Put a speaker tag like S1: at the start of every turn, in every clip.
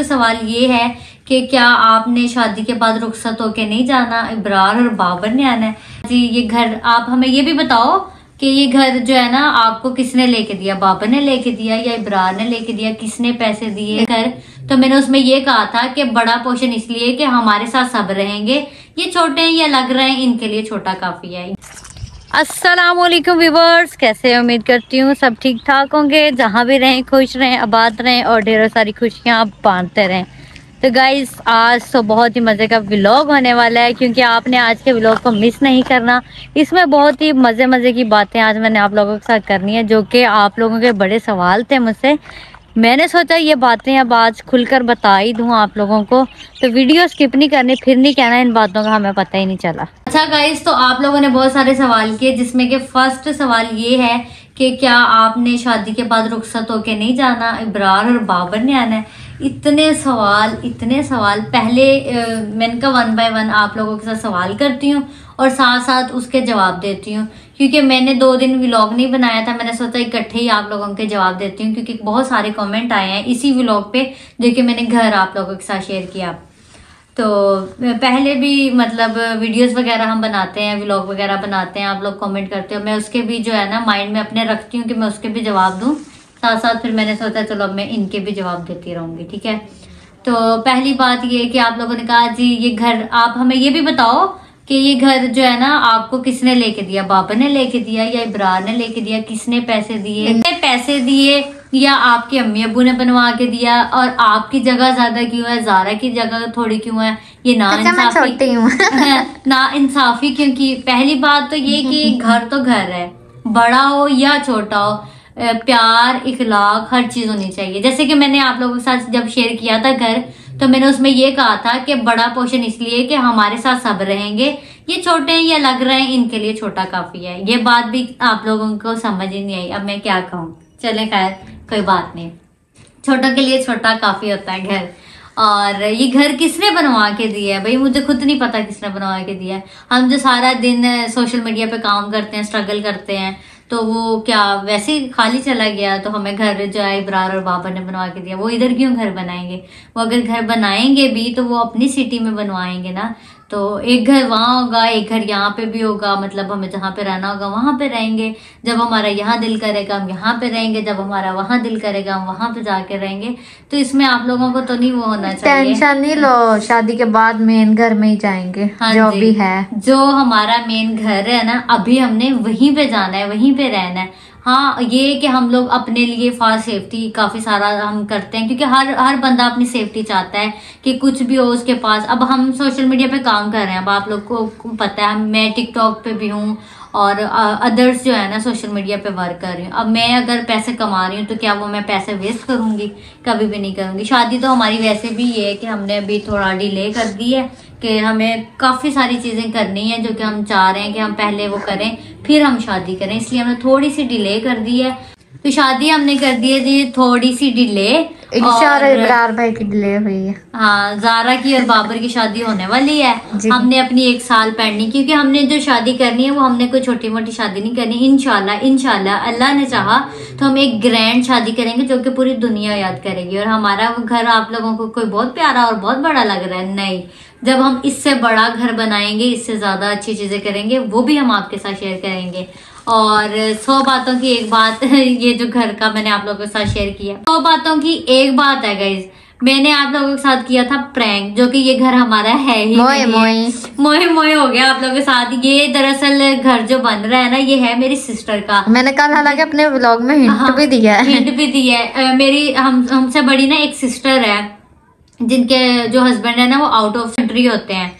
S1: सवाल ये है कि क्या आपने शादी के बाद रुखसत होके नहीं जाना, इब्रार और बाबर ने आना है जी। ये घर आप हमें ये भी बताओ कि ये घर जो है ना आपको किसने लेके दिया, बाबर ने लेके दिया या इब्रार ने लेके दिया, किसने पैसे दिए घर? तो मैंने उसमें ये कहा था कि बड़ा पोर्शन इसलिए कि हमारे साथ सब रहेंगे, ये छोटे हैं, ये लग रहे हैं, इनके लिए छोटा काफी है। अस्सलाम वालेकुम व्यूअर्स, कैसे उम्मीद करती हूँ सब ठीक ठाक होंगे, जहाँ भी रहें खुश रहें, आबाद रहें और ढेरों सारी खुशियाँ बांटते रहें। तो गाइस आज तो बहुत ही मज़े का व्लॉग होने वाला है, क्योंकि आपने आज के व्लॉग को मिस नहीं करना। इसमें बहुत ही मज़े की बातें आज मैंने आप लोगों के साथ करनी है, जो कि आप लोगों के बड़े सवाल थे मुझसे। मैंने सोचा ये बातें अब आज खुलकर बता ही दूँ आप लोगों को, तो वीडियो स्किप नहीं करनी, फिर नहीं कहना इन बातों का हमें पता ही नहीं चला। अच्छा गाइस, तो आप लोगों ने बहुत सारे सवाल किए, जिसमें कि फर्स्ट सवाल ये है कि क्या आपने शादी के बाद रुखसत होके नहीं जाना, इब्रार और बाबर ने आना है। इतने सवाल पहले मैंने कहा 1 बाय 1 आप लोगों के साथ सवाल करती हूँ और साथ साथ उसके जवाब देती हूँ, क्योंकि मैंने 2 दिन व्लॉग नहीं बनाया था। मैंने सोचा इकट्ठे ही आप लोगों के जवाब देती हूँ, क्योंकि बहुत सारे कमेंट आए हैं इसी व्लॉग पे जो कि मैंने घर आप लोगों के साथ शेयर किया। तो पहले भी मतलब वीडियोस वगैरह हम बनाते हैं, व्लॉग वगैरह बनाते हैं, आप लोग कमेंट करते हो, मैं उसके भी जो है ना माइंड में अपने रखती हूँ कि मैं उसके भी जवाब दूँ साथ साथ। फिर मैंने सोचा चलो अब मैं इनके भी जवाब देती रहूँगी, ठीक है। तो पहली बात ये कि आप लोगों ने कहा जी ये घर आप हमें ये भी बताओ कि ये घर जो है ना आपको किसने लेके दिया, बाबर ने लेके दिया या इब्रार ने लेके दिया, किसने पैसे दिए या आपके अम्मी अब्बू ने बनवा के दिया, और आपकी जगह ज्यादा क्यों है, ज़ारा की जगह थोड़ी क्यों है, ये ना इंसाफी ना इंसाफी। क्योंकि पहली बात तो ये कि घर तो घर है, बड़ा हो या छोटा हो, प्यार इखलाक हर चीज होनी चाहिए। जैसे कि मैंने आप लोगों के साथ जब शेयर किया था घर, तो मैंने उसमें ये कहा था कि बड़ा पोर्शन इसलिए कि हमारे साथ सब रहेंगे, ये छोटे हैं, ये लग रहे हैं, इनके लिए छोटा काफी है। ये बात भी आप लोगों को समझ ही नहीं आई, अब मैं क्या कहूँ। चले खैर कोई बात नहीं, छोटों के लिए छोटा काफी होता है घर। और ये घर किसने बनवा के दिया है भाई, मुझे खुद नहीं पता किसने बनवा के दिया है। हम जो सारा दिन सोशल मीडिया पे काम करते हैं, स्ट्रगल करते हैं, तो वो क्या वैसे ही खाली चला गया? तो हमें घर जो है इब्रार और बाबर ने बनवा के दिया, वो इधर क्यों घर बनाएंगे? वो अगर घर बनाएंगे भी तो वो अपनी सिटी में बनवाएंगे ना। तो एक घर वहाँ होगा, एक घर यहाँ पे भी होगा, मतलब हमें जहाँ पे रहना होगा वहां पे रहेंगे। जब हमारा यहाँ दिल करेगा हम यहाँ पे रहेंगे, जब हमारा वहाँ दिल करेगा हम वहां पे जाके रहेंगे। तो इसमें आप लोगों को तो नहीं वो होना चाहिए,
S2: टेंशन नहीं लो, शादी के बाद मेन घर में ही जाएंगे। हाँ, जो भी है,
S1: जो हमारा मेन घर है ना, अभी हमने वहीं पे जाना है, वहीं पे रहना है। हाँ, ये कि हम लोग अपने लिए फॉर सेफ्टी काफी सारा हम करते हैं, क्योंकि हर बंदा अपनी सेफ्टी चाहता है कि कुछ भी हो उसके पास। अब हम सोशल मीडिया पे काम कर रहे हैं, अब आप लोग को पता है मैं टिकटॉक पे भी हूँ और अदर्स जो है ना सोशल मीडिया पे वर्क कर रही हूँ। अब मैं अगर पैसे कमा रही हूँ तो क्या वो मैं पैसे वेस्ट करूंगी? कभी भी नहीं करूंगी। शादी तो हमारी वैसे भी ये है कि हमने अभी थोड़ा डिले कर दी है, कि हमें काफ़ी सारी चीज़ें करनी है जो कि हम चाह रहे हैं कि हम पहले वो करें फिर हम शादी करें, इसलिए हमने थोड़ी सी डिले कर दी है। तो शादी हमने कर दी है जी थोड़ी सी डिले,
S2: इब्रार भाई की डिले हुई है।
S1: हाँ, ज़ारा की और बाबर की शादी होने वाली है। हमने अपनी 1 साल पेंडिंग, क्योंकि हमने जो शादी करनी है वो हमने कोई छोटी मोटी शादी नहीं करनी। इंशाल्लाह अल्लाह ने चाहा तो हम एक ग्रैंड शादी करेंगे जो कि पूरी दुनिया याद करेगी। और हमारा वो घर आप लोगों को कोई बहुत प्यारा और बहुत बड़ा लग रहा है? नहीं, जब हम इससे बड़ा घर बनाएंगे, इससे ज्यादा अच्छी चीजें करेंगे, वो भी हम आपके साथ शेयर करेंगे। और 100 बातों की एक बात ये जो घर का मैंने आप लोगों के साथ शेयर किया, 100 बातों की एक बात है गाइज, मैंने आप लोगों के साथ किया था प्रैंक, जो कि ये घर हमारा है ही मोए हो गया आप लोगों के साथ। ये दरअसल घर जो बन रहा है ना, ये है मेरी सिस्टर का।
S2: मैंने कल हालांकि अपने व्लॉग में हिंट भी दिया
S1: है। मेरी हमसे बड़ी ना एक सिस्टर है, जिनके जो हस्बैंड है ना वो आउट ऑफ कंट्री होते हैं।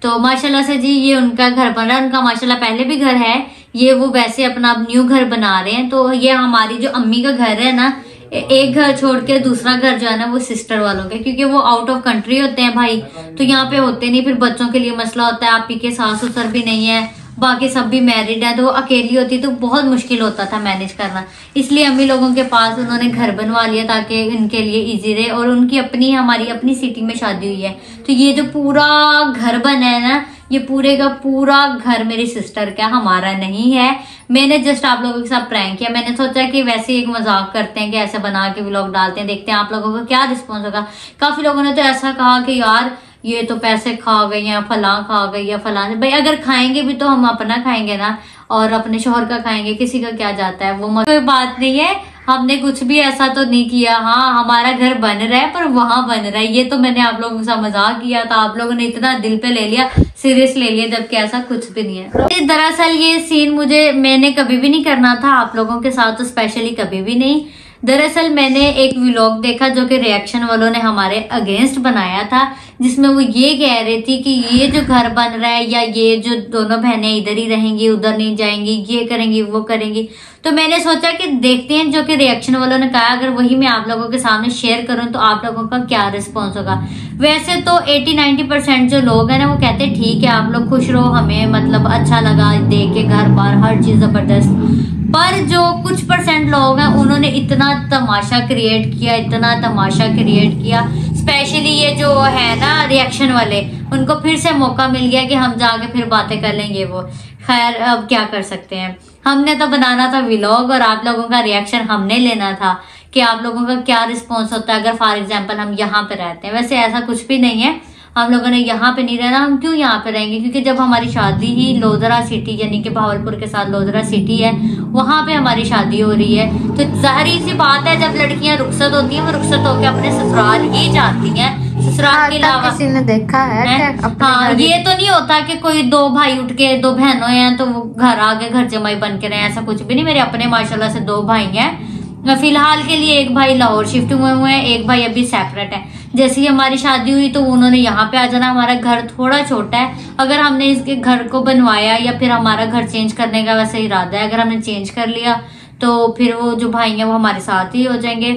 S1: तो माशाल्लाह से जी ये उनका घर बन रहा है। उनका माशाल्लाह पहले भी घर है, ये वो वैसे अपना न्यू घर बना रहे हैं। तो ये हमारी जो अम्मी का घर है ना, एक घर छोड़ के दूसरा घर जो है ना वो सिस्टर वालों के, क्योंकि वो आउट ऑफ कंट्री होते हैं भाई, तो यहाँ पे होते नहीं। फिर बच्चों के लिए मसला होता है, आप ही के सास ससुर भी नहीं है बाकी सब भी मैरिड है, तो वो अकेली होती तो बहुत मुश्किल होता था मैनेज करना। इसलिए अम्मी लोगों के पास उन्होंने घर बनवा लिया ताकि इनके लिए इजी रहे। और उनकी अपनी, हमारी अपनी सिटी में शादी हुई है, तो ये जो पूरा घर बना है ना, ये पूरे का पूरा घर मेरी सिस्टर का, हमारा नहीं है। मैंने जस्ट आप लोगों के साथ प्रैंक किया। मैंने सोचा कि वैसे एक मजाक करते हैं कि ऐसे बना के व्लॉग डालते हैं, देखते हैं आप लोगों का क्या रिस्पॉन्स होगा। काफी लोगों ने तो ऐसा कहा कि यार ये तो पैसे खा गई या फलां खा गई या फलां। भाई अगर खाएंगे भी तो हम अपना खाएंगे ना, और अपने शोहर का खाएंगे, किसी का क्या जाता है, वो कोई बात नहीं है। हमने कुछ भी ऐसा तो नहीं किया। हाँ, हमारा घर बन रहा है पर वहां बन रहा है, ये तो मैंने आप लोगों के साथ मजाक किया था, आप लोगों ने इतना दिल पे ले लिया, सीरियस ले लिया, जबकि ऐसा कुछ भी नहीं है। दरअसल ये सीन मैंने कभी भी नहीं करना था, आप लोगों के साथ तो स्पेशली कभी भी नहीं। दरअसल मैंने एक व्लॉग देखा जो कि रिएक्शन वालों ने हमारे अगेंस्ट बनाया था, जिसमें वो ये कह रही थी कि ये जो घर बन रहा है, या ये जो दोनों बहनें इधर ही रहेंगी, उधर नहीं जाएंगी, ये करेंगी वो करेंगी। तो मैंने सोचा कि देखते हैं जो कि रिएक्शन वालों ने कहा, अगर वही मैं आप लोगों के सामने शेयर करूं तो आप लोगों का क्या रिस्पॉन्स होगा। वैसे तो 80-90% जो लोग हैं ना, वो कहते हैं ठीक है आप लोग खुश रहो, हमें मतलब अच्छा लगा देख के, घर बार हर चीज जबरदस्त। पर जो कुछ % लोग हैं, उन्होंने इतना तमाशा क्रिएट किया, इतना तमाशा क्रिएट किया। स्पेशली ये जो है ना रिएक्शन वाले, उनको फिर से मौका मिल गया कि हम जाके फिर बातें कर लेंगे। वो खैर अब क्या कर सकते हैं, हमने तो बनाना था व्लॉग और आप लोगों का रिएक्शन हमने लेना था कि आप लोगों का क्या रिस्पॉन्स होता है अगर फॉर एग्जाम्पल हम यहाँ पे रहते हैं। वैसे ऐसा कुछ भी नहीं है, हम लोगों ने यहाँ पे नहीं रहना। हम क्यों यहाँ पे रहेंगे, क्योंकि जब हमारी शादी ही लोधरा सिटी, यानी कि भावलपुर के साथ लोधरा सिटी है, वहां पे हमारी शादी हो रही है। तो जाहिर सी बात है, जब लड़कियां रुखसत होती हैं, वो रुखसत होकर अपने ससुराल ही जाती हैं। ससुराल के अलावा
S2: किसी ने देखा है?
S1: हाँ, ये तो नहीं होता कि कोई 2 भाई उठ के 2 बहनों हैं तो वो घर आगे घर जमाई बन के रहे, ऐसा कुछ भी नहीं। मेरे अपने माशाल्लाह से 2 भाई हैं। फिलहाल के लिए एक भाई लाहौर शिफ्ट हुए हैं, एक भाई अभी सेपरेट है। जैसे ही हमारी शादी हुई तो उन्होंने यहाँ पे आ जाना। हमारा घर थोड़ा छोटा है, अगर हमने इसके घर को बनवाया या फिर हमारा घर चेंज करने का वैसे इरादा है, अगर हमने चेंज कर लिया तो फिर वो जो भाई हैं वो हमारे साथ ही हो जाएंगे।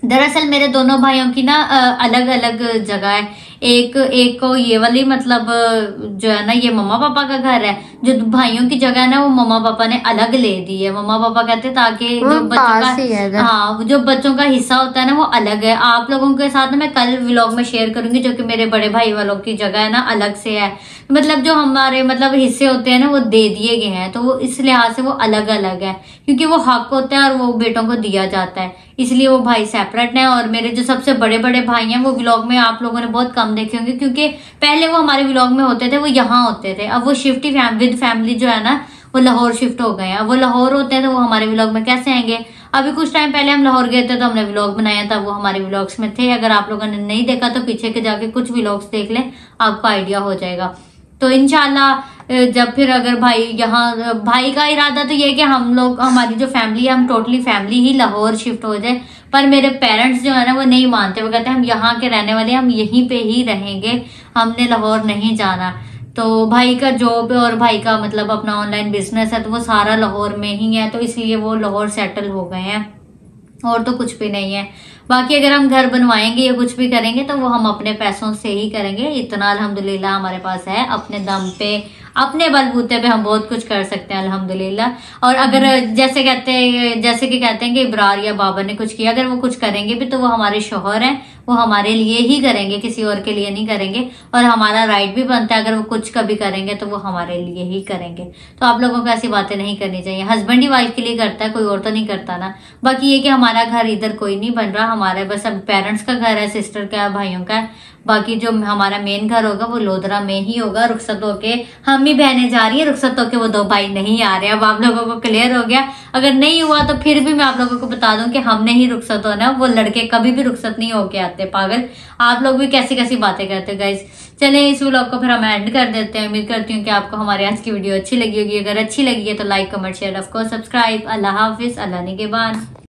S1: दरअसल मेरे दोनों भाइयों की ना अलग अलग जगह है। एक को ये वाली मतलब जो है ना, ये मम्मा पापा का घर है। जो भाइयों की जगह है ना, वो मम्मा पापा ने अलग ले दी है। मम्मा पापा कहते ताकि जो बच्चों का, हाँ, जो बच्चों का हिस्सा होता है ना, वो अलग है। आप लोगों के साथ मैं कल व्लॉग में शेयर करूंगी, जो कि मेरे बड़े भाई वालों की जगह है ना, अलग से है। मतलब जो हमारे मतलब हिस्से होते हैं ना, वो दे दिए गए हैं, तो वो इस लिहाज से वो अलग अलग है, क्योंकि वो हक होता है और वो बेटों को दिया जाता है, इसलिए वो भाई सेपरेट है। और मेरे जो सबसे बड़े बड़े भाई हैं, वो व्लॉग में आप लोगों ने बहुत कम देखे होंगे, क्योंकि पहले वो हमारे व्लॉग में होते थे, वो यहाँ होते थे। अब वो शिफ्ट विद फैमिली जो है ना, वो लाहौर शिफ्ट हो गए हैं। अब वो लाहौर होते हैं तो वो हमारे व्लॉग में कैसे आएंगे। अभी कुछ टाइम पहले हम लाहौर गए थे तो हमने व्लॉग बनाया था, वो हमारे व्लॉग्स में थे। अगर आप लोगों ने नहीं देखा तो पीछे के जाके कुछ व्लॉग्स देख लें, आपको आइडिया हो जाएगा। तो इंशाल्लाह जब फिर अगर भाई यहाँ, भाई का इरादा तो ये है कि हम लोग, हमारी जो फैमिली है, हम टोटली फैमिली ही लाहौर शिफ्ट हो जाए। पर मेरे पेरेंट्स जो है ना, वो नहीं मानते। वो कहते हैं हम यहाँ के रहने वाले, हम यहीं पे ही रहेंगे, हमने लाहौर नहीं जाना। तो भाई का जॉब और भाई का मतलब अपना ऑनलाइन बिजनेस है, तो वो सारा लाहौर में ही है, तो इसलिए वो लाहौर सेटल हो गए हैं, और तो कुछ भी नहीं है। बाकी अगर हम घर बनवाएंगे या कुछ भी करेंगे तो वो हम अपने पैसों से ही करेंगे। इतना अल्हम्दुलिल्लाह हमारे पास है, अपने दम पे, अपने बलबूते पे हम बहुत कुछ कर सकते हैं अल्हम्दुलिल्लाह। और अगर जैसे कि कहते हैं कि इब्रार या बाबर ने कुछ किया, अगर वो कुछ करेंगे भी तो वो हमारे शौहर हैं, वो हमारे लिए ही करेंगे, किसी और के लिए नहीं करेंगे। और हमारा राइट भी बनता है, अगर वो कुछ कभी करेंगे तो वो हमारे लिए ही करेंगे। तो आप लोगों को ऐसी बातें नहीं करनी चाहिए। हस्बैंड ही वाइफ के लिए करता है, कोई और तो नहीं करता ना। बाकी ये कि हमारा घर इधर कोई नहीं बन रहा, हमारा बस अब पेरेंट्स का घर है, सिस्टर का, भाइयों का है। बाकी जो हमारा मेन घर होगा वो लोधरा में ही होगा। रुखसत होके हम ही बहनें जा रही है, रुखसत होके वो 2 भाई नहीं आ रहे। अब आप लोगों को क्लियर हो गया। अगर नहीं हुआ तो फिर भी मैं आप लोगों को बता दूं कि हमने ही रुखसत होना, वो लड़के कभी भी रुखसत नहीं होके आते। पागल आप लोग भी कैसी कैसी बातें करते हो गाइस। चलिए इस व्लॉग को फिर हम एंड कर देते हैं। उम्मीद करती हूँ कि आपको हमारी आज की वीडियो अच्छी लगी होगी। अगर अच्छी लगी है तो like, comment, share, of course subscribe. अल्लाह हाफिज, अल्लाह निगहबान।